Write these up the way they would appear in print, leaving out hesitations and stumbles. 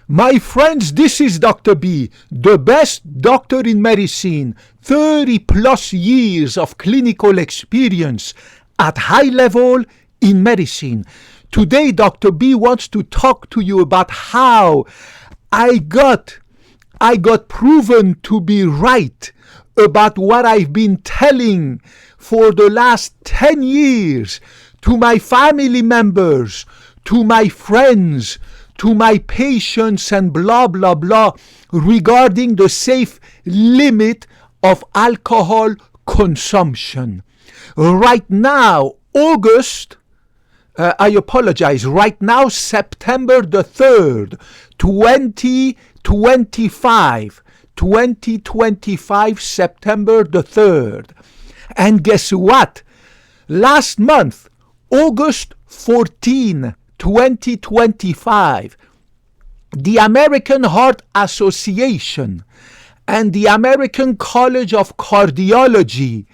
My friends, this is Dr. B, the best doctor in medicine, 30 plus years of clinical experience at high level in medicine. Today, Dr. B wants to talk to you about how I got proven to be right about what I've been telling for the last 10 years to my family members, to my friends, to my patients, and blah, blah, blah, regarding the safe limit of alcohol consumption. Right now, right now, September the 3rd, 2025, September the 3rd. And guess what? Last month, August 14, 2025, the American Heart Association and the American College of Cardiology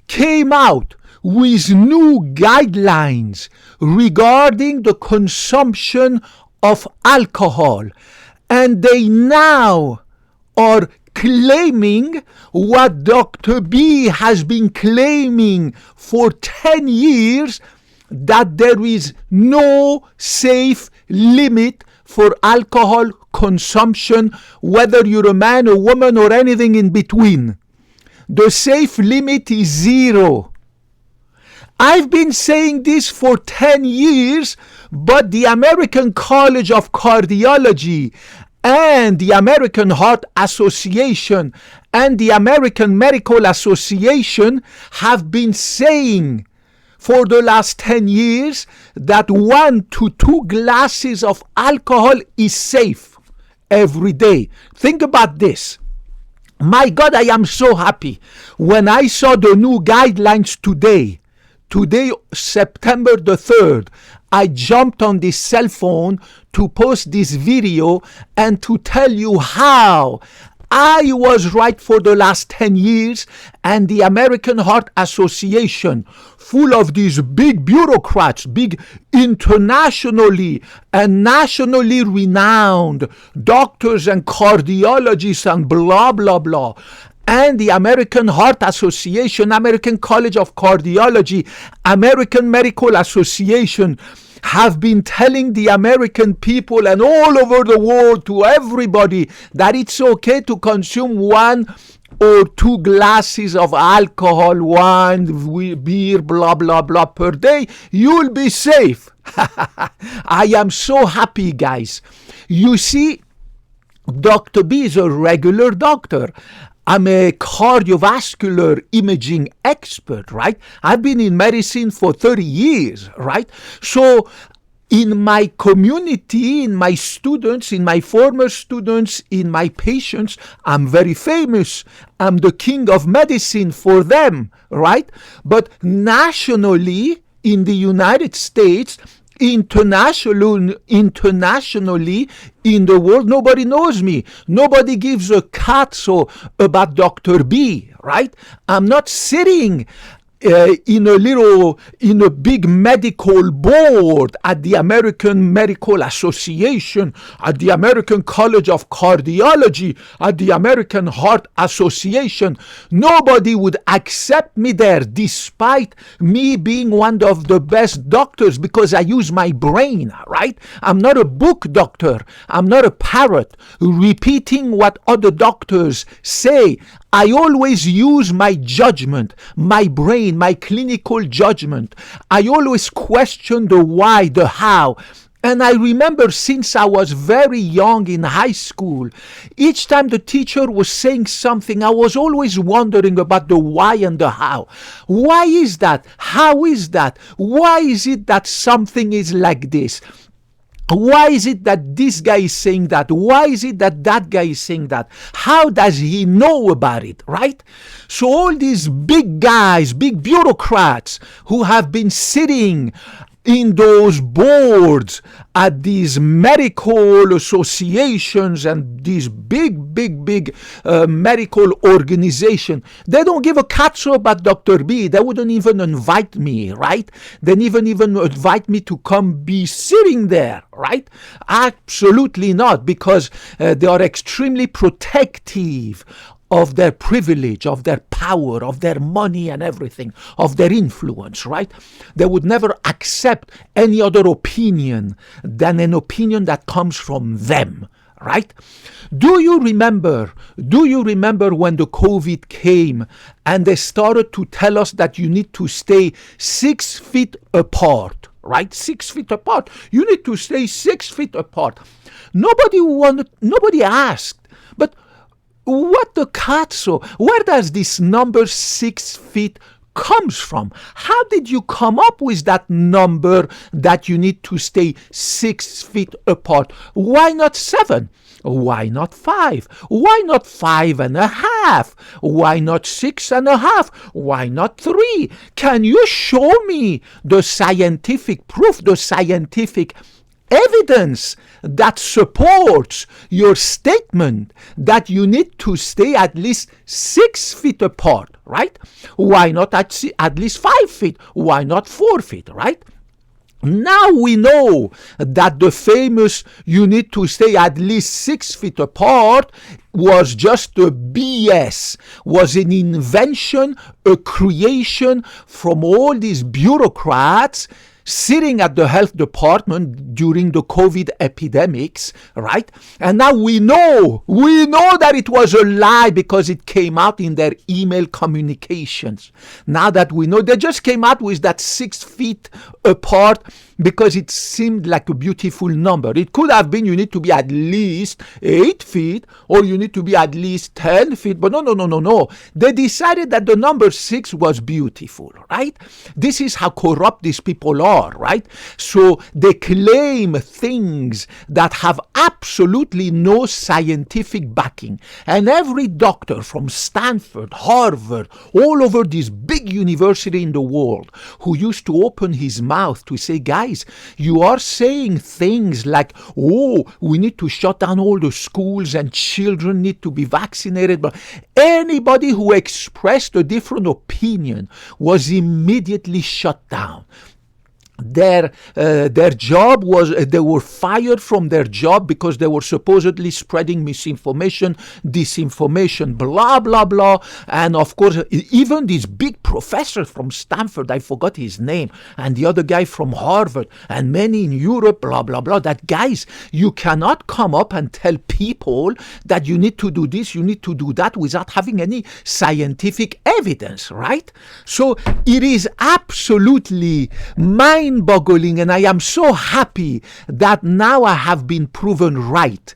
came out with new guidelines regarding the consumption of alcohol. And they now are claiming what Dr. B has been claiming for 10 years, that there is no safe limit for alcohol consumption, whether you're a man, a woman, or anything in between. The safe limit is 0. I've been saying this for 10 years, but the American College of Cardiology and the American Heart Association and the American Medical Association have been saying for the last 10 years that 1 to 2 glasses of alcohol is safe every day. Think about this. My God, I am so happy when I saw the new guidelines today. Today, September the 3rd, I jumped on this cell phone to post this video and to tell you how I was right for the last 10 years, and the American Heart Association, full of these big bureaucrats, big internationally and nationally renowned doctors and cardiologists and blah, blah, blah, and the American Heart Association, American College of Cardiology, American Medical Association, have been telling the American people and all over the world, to everybody, that it's okay to consume 1 or 2 glasses of alcohol, wine, beer, blah, blah, blah per day. You'll be safe. I am so happy, guys. You see, Dr. B is a regular doctor. I'm a cardiovascular imaging expert, right? I've been in medicine for 30 years, right? So in my community, in my students, in my former students, in my patients, I'm very famous. I'm the king of medicine for them, right? But nationally, in the United States, internationally in the world, nobody knows me. Nobody gives a catso about Dr. B, right? I'm not sitting in a big medical board at the American Medical Association, at the American College of Cardiology, at the American Heart Association. Nobody would accept me there, despite me being one of the best doctors, because I use my brain, right? I'm not a book doctor. I'm not a parrot repeating what other doctors say. I always use my judgment, my brain, my clinical judgment. I always question the why, the how. And I remember since I was very young in high school, each time the teacher was saying something, I was always wondering about the why and the how. Why is that? How is that? Why is it that something is like this? Why is it that this guy is saying that? Why is it that that guy is saying that? How does he know about it, right? So all these big guys, big bureaucrats who have been sitting in those boards at these medical associations and these big medical organizations, they don't give a cat's about Dr. B. They wouldn't even invite me, right? They didn't even invite me to come be sitting there, right? Absolutely not, because they are extremely protective of their privilege, of their power, of their money and everything, of their influence, right? They would never accept any other opinion than an opinion that comes from them, right? Do you remember when the COVID came and they started to tell us that you need to stay 6 feet apart, right? 6 feet apart. You need to stay 6 feet apart. Nobody asked, but what the cazzo? Where does this number 6 feet comes from? How did you come up with that number that you need to stay 6 feet apart? Why not 7? Why not 5? Why not 5.5? Why not 6.5? Why not 3? Can you show me the scientific proof, the scientific evidence that supports your statement that you need to stay at least 6 feet apart, right? Why not at least 5 feet? Why not 4 feet, right? Now we know that the famous you need to stay at least 6 feet apart was just a BS, was an invention, a creation from all these bureaucrats sitting at the health department during the COVID epidemics, right? And now we know that it was a lie because it came out in their email communications. Now that we know, they just came out with that 6 feet apart because it seemed like a beautiful number. It could have been you need to be at least 8 feet or you need to be at least 10 feet. But no. They decided that the number 6 was beautiful, right? This is how corrupt these people are, right? So they claim things that have absolutely no scientific backing. And every doctor from Stanford, Harvard, all over this big university in the world who used to open his mouth to say, guys, you are saying things like, oh, we need to shut down all the schools and children need to be vaccinated. But anybody who expressed a different opinion was immediately shut down. Their job was, they were fired from their job because they were supposedly spreading misinformation, disinformation, blah, blah, blah. And of course, even this big professor from Stanford, I forgot his name, and the other guy from Harvard, and many in Europe, blah, blah, blah, that guys, you cannot come up and tell people that you need to do this, you need to do that without having any scientific evidence, right? So it is absolutely mind-boggling, and I am so happy that now I have been proven right.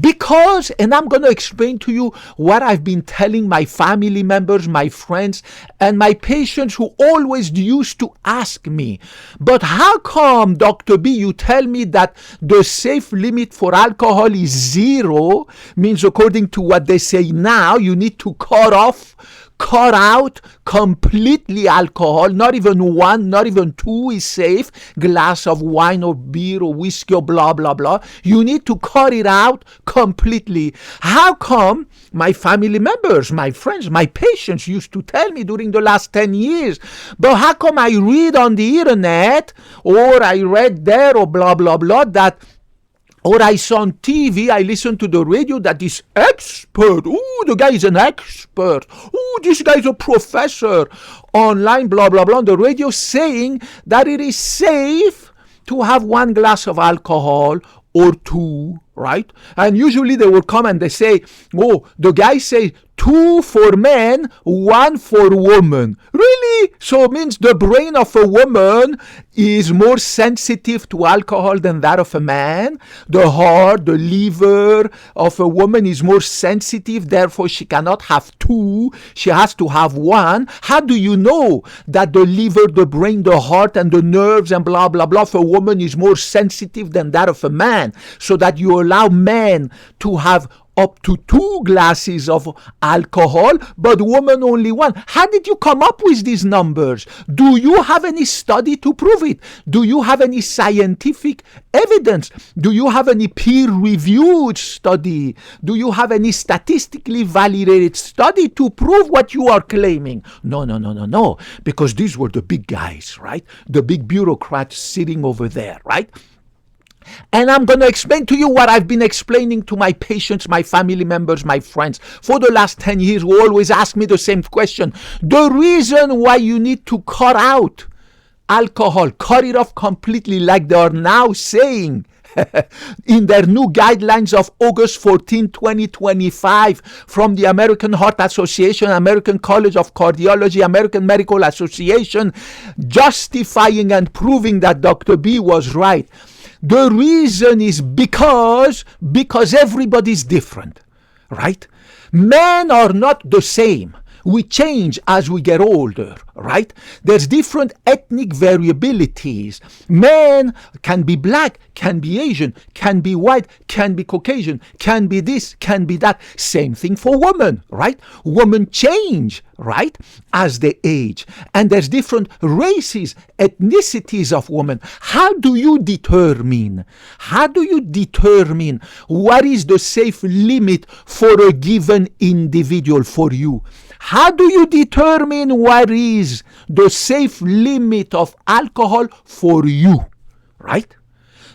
Because, and I'm going to explain to you what I've been telling my family members, my friends, and my patients who always used to ask me, but how come, Dr. B, you tell me that the safe limit for alcohol is 0, means according to what they say now, you need to cut out completely alcohol, not even 1, not even 2 is safe, glass of wine or beer or whiskey or blah, blah, blah. You need to cut it out completely. How come my family members, my friends, my patients used to tell me during the last 10 years, but how come I read on the internet or I read there or blah, blah, blah, that or I saw on TV, I listened to the radio that this expert, the guy is an expert, this guy is a professor, online, blah, blah, blah, on the radio saying that it is safe to have 1 glass of alcohol or 2, right? And usually they will come and they say, the guy say 2 for men, 1 for women. Really? So it means the brain of a woman is more sensitive to alcohol than that of a man. The heart, the liver of a woman is more sensitive, therefore she cannot have 2. She has to have 1. How do you know that the liver, the brain, the heart, and the nerves and blah, blah, blah of a woman is more sensitive than that of a man? So that you allow men to have up to 2 glasses of alcohol, but women only 1. How did you come up with these numbers? Do you have any study to prove it? Do you have any scientific evidence? Do you have any peer-reviewed study? Do you have any statistically validated study to prove what you are claiming? No, because these were the big guys, right? The big bureaucrats sitting over there, right? And I'm going to explain to you what I've been explaining to my patients, my family members, my friends for the last 10 years, who always ask me the same question. The reason why you need to cut out alcohol, cut it off completely, like they are now saying in their new guidelines of August 14, 2025 from the American Heart Association, American College of Cardiology, American Medical Association, justifying and proving that Dr. B was right. The reason is because everybody's different, right? Men are not the same. We change as we get older, right? There's different ethnic variabilities. Men can be black, can be Asian, can be white, can be Caucasian, can be this, can be that. Same thing for women, right? Women change, right, as they age. And there's different races, ethnicities of women. How do you determine what is the safe limit for a given individual for you? How do you determine what is the safe limit of alcohol for you, right?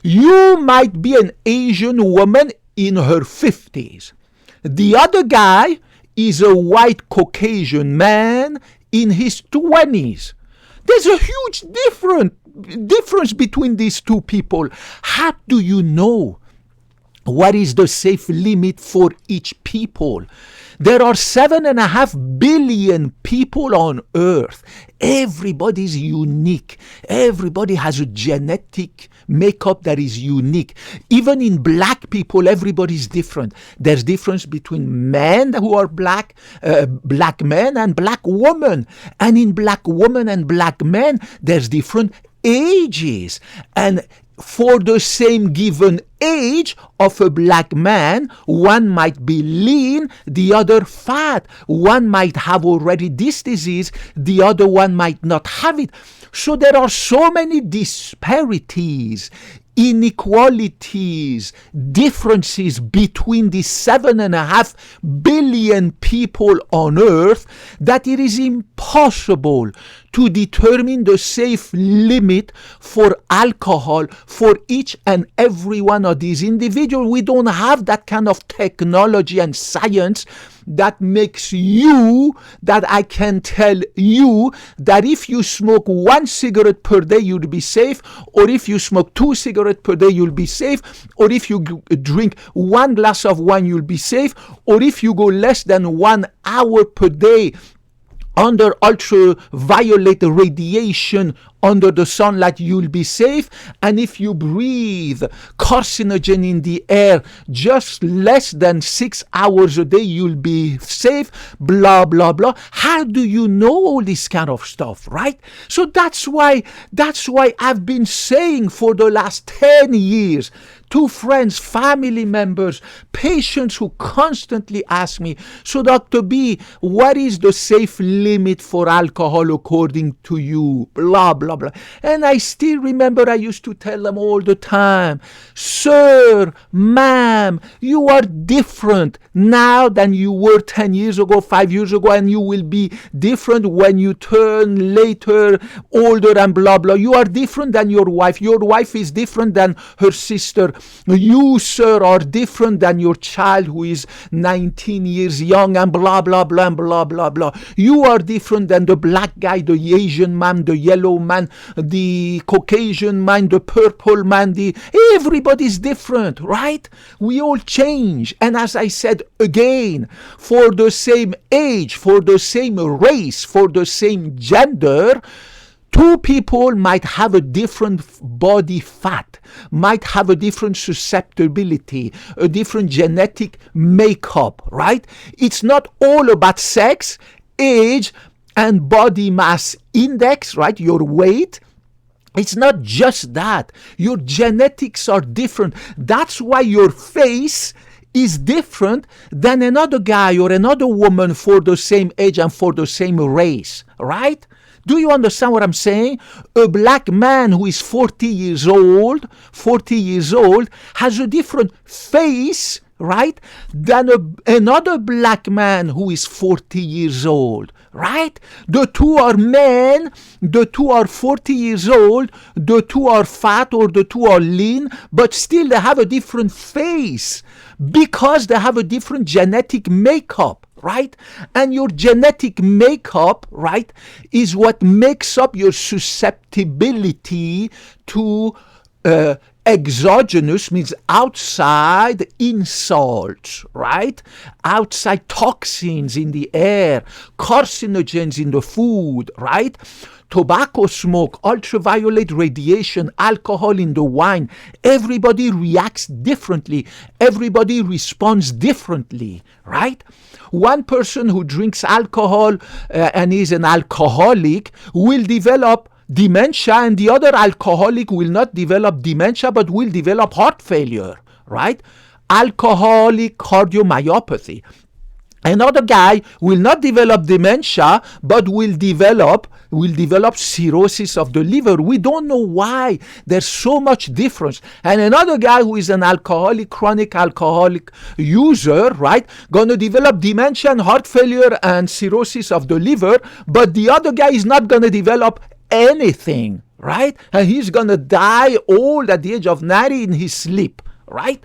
You might be an Asian woman in her 50s. The other guy is a white Caucasian man in his 20s. There's a huge difference between these two people. How do you know what is the safe limit for each people? There are 7.5 billion people on earth. Everybody's unique. Everybody has a genetic makeup that is unique. Even in black people, everybody's different. There's difference between men who are black men and black women. And in black women and black men, there's different ages. And for the same given age of a black man, one might be lean, the other fat. One might have already this disease, the other one might not have it. So there are so many disparities, inequalities, differences between the 7.5 billion people on earth that it is impossible to determine the safe limit for alcohol for each and every one of these individuals. We don't have that kind of technology and science that makes that I can tell you that if you smoke 1 cigarette per day, you'll be safe, or if you smoke 2 cigarettes per day, you'll be safe, or if you drink 1 glass of wine, you'll be safe, or if you go less than 1 hour per day under ultraviolet radiation under the sunlight, you'll be safe. And if you breathe carcinogen in the air just less than 6 hours a day, you'll be safe, blah, blah, blah. How do you know all this kind of stuff, right? So that's why I've been saying for the last 10 years to friends, family members, patients who constantly ask me, so Dr. B, what is the safe limit for alcohol according to you? Blah, blah, blah. And I still remember I used to tell them all the time, sir, ma'am, you are different now than you were 10 years ago, 5 years ago, and you will be different when you turn later older and blah, blah. You are different than your wife. Your wife is different than her sister. You, sir, are different than your child who is 19 years young and blah, blah, blah, and blah, blah, blah. You are different than the black guy, the Asian man, the yellow man, the Caucasian man, the purple man. Everybody's different, right? We all change. And as I said again, for the same age, for the same race, for the same gender, two people might have a different body fat, might have a different susceptibility, a different genetic makeup, right? It's not all about sex, age, and body mass index, right? Your weight. It's not just that. Your genetics are different. That's why your face is different than another guy or another woman for the same age and for the same race, right? Do you understand what I'm saying? A black man who is 40 years old has a different face, right, than another black man who is 40 years old, right? The two are men, the two are 40 years old, the two are fat or the two are lean, but still they have a different face because they have a different genetic makeup, right? And your genetic makeup, right, is what makes up your susceptibility to exogenous, means outside insults, right? Outside toxins in the air, carcinogens in the food, right? Tobacco smoke, ultraviolet radiation, alcohol in the wine. Everybody reacts differently. Everybody responds differently, right? One person who drinks alcohol and is an alcoholic will develop dementia, and the other alcoholic will not develop dementia but will develop heart failure, right? Alcoholic cardiomyopathy. Another guy will not develop dementia but will develop cirrhosis of the liver. We don't know why there's so much difference. And another guy who is an alcoholic, chronic alcoholic user, right, gonna develop dementia and heart failure and cirrhosis of the liver, but the other guy is not gonna develop anything, right? And he's gonna die old at the age of 90 in his sleep, right?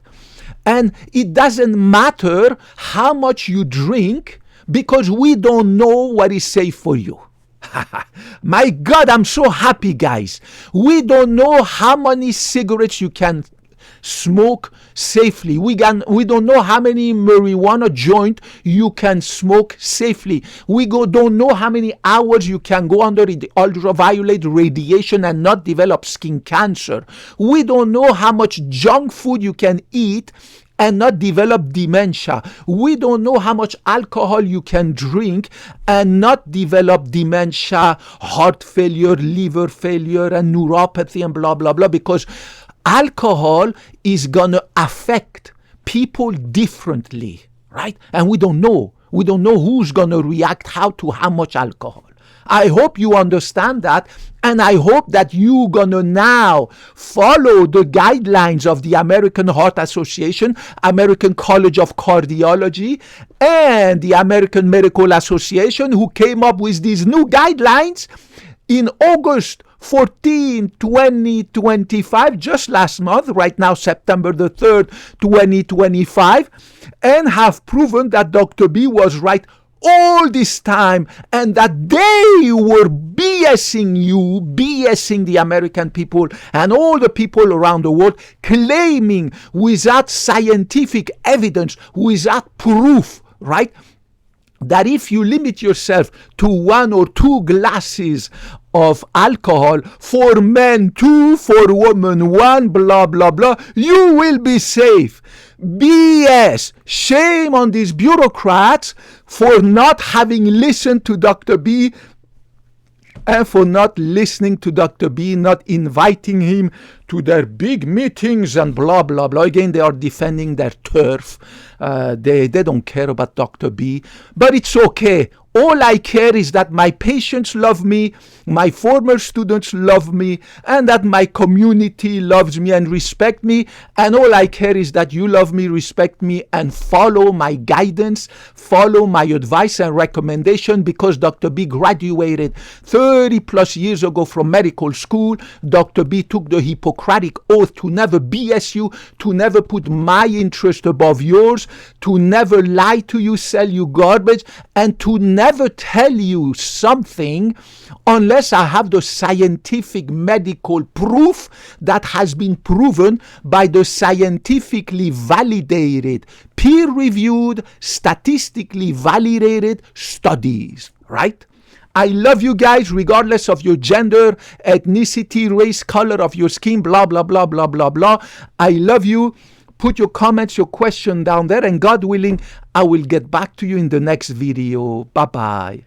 And it doesn't matter how much you drink because we don't know what is safe for you. My God, I'm so happy, guys. We don't know how many cigarettes you can smoke safely. We don't know how many marijuana joint you can smoke safely. We don't know how many hours you can go under the ultraviolet radiation and not develop skin cancer. We don't know how much junk food you can eat and not develop dementia. We don't know how much alcohol you can drink and not develop dementia, heart failure, liver failure, and neuropathy and blah, blah, blah, because alcohol is going to affect people differently, right? And we don't know. We don't know who's going to react how much alcohol. I hope you understand that, and I hope that you're going to now follow the guidelines of the American Heart Association, American College of Cardiology, and the American Medical Association, who came up with these new guidelines in August 14, 2025, just last month, right now, September the 3rd, 2025, and have proven that Dr. B was right all this time and that they were BSing the American people and all the people around the world, claiming without scientific evidence, without proof, right, that if you limit yourself to 1 or 2 glasses of alcohol, for men 2, for women 1, blah, blah, blah, you will be safe. BS. Shame on these bureaucrats for not having listened to Dr. B and for not listening to Dr. B, not inviting him to their big meetings and blah, blah, blah. Again, they are defending their turf. They don't care about Dr. B, but it's okay. All I care is that my patients love me, my former students love me, and that my community loves me and respect me. And all I care is that you love me, respect me, and follow my guidance, follow my advice and recommendation, because Dr. B graduated 30 plus years ago from medical school. Dr. B took the Hippocratic oath to never BS you, to never put my interest above yours, to never lie to you, sell you garbage, and to never tell you something unless I have the scientific medical proof that has been proven by the scientifically validated, peer-reviewed, statistically validated studies, right? I love you guys regardless of your gender, ethnicity, race, color of your skin, blah, blah, blah, blah, blah, blah. I love you. Put your comments, your question down there, and God willing, I will get back to you in the next video. Bye-bye.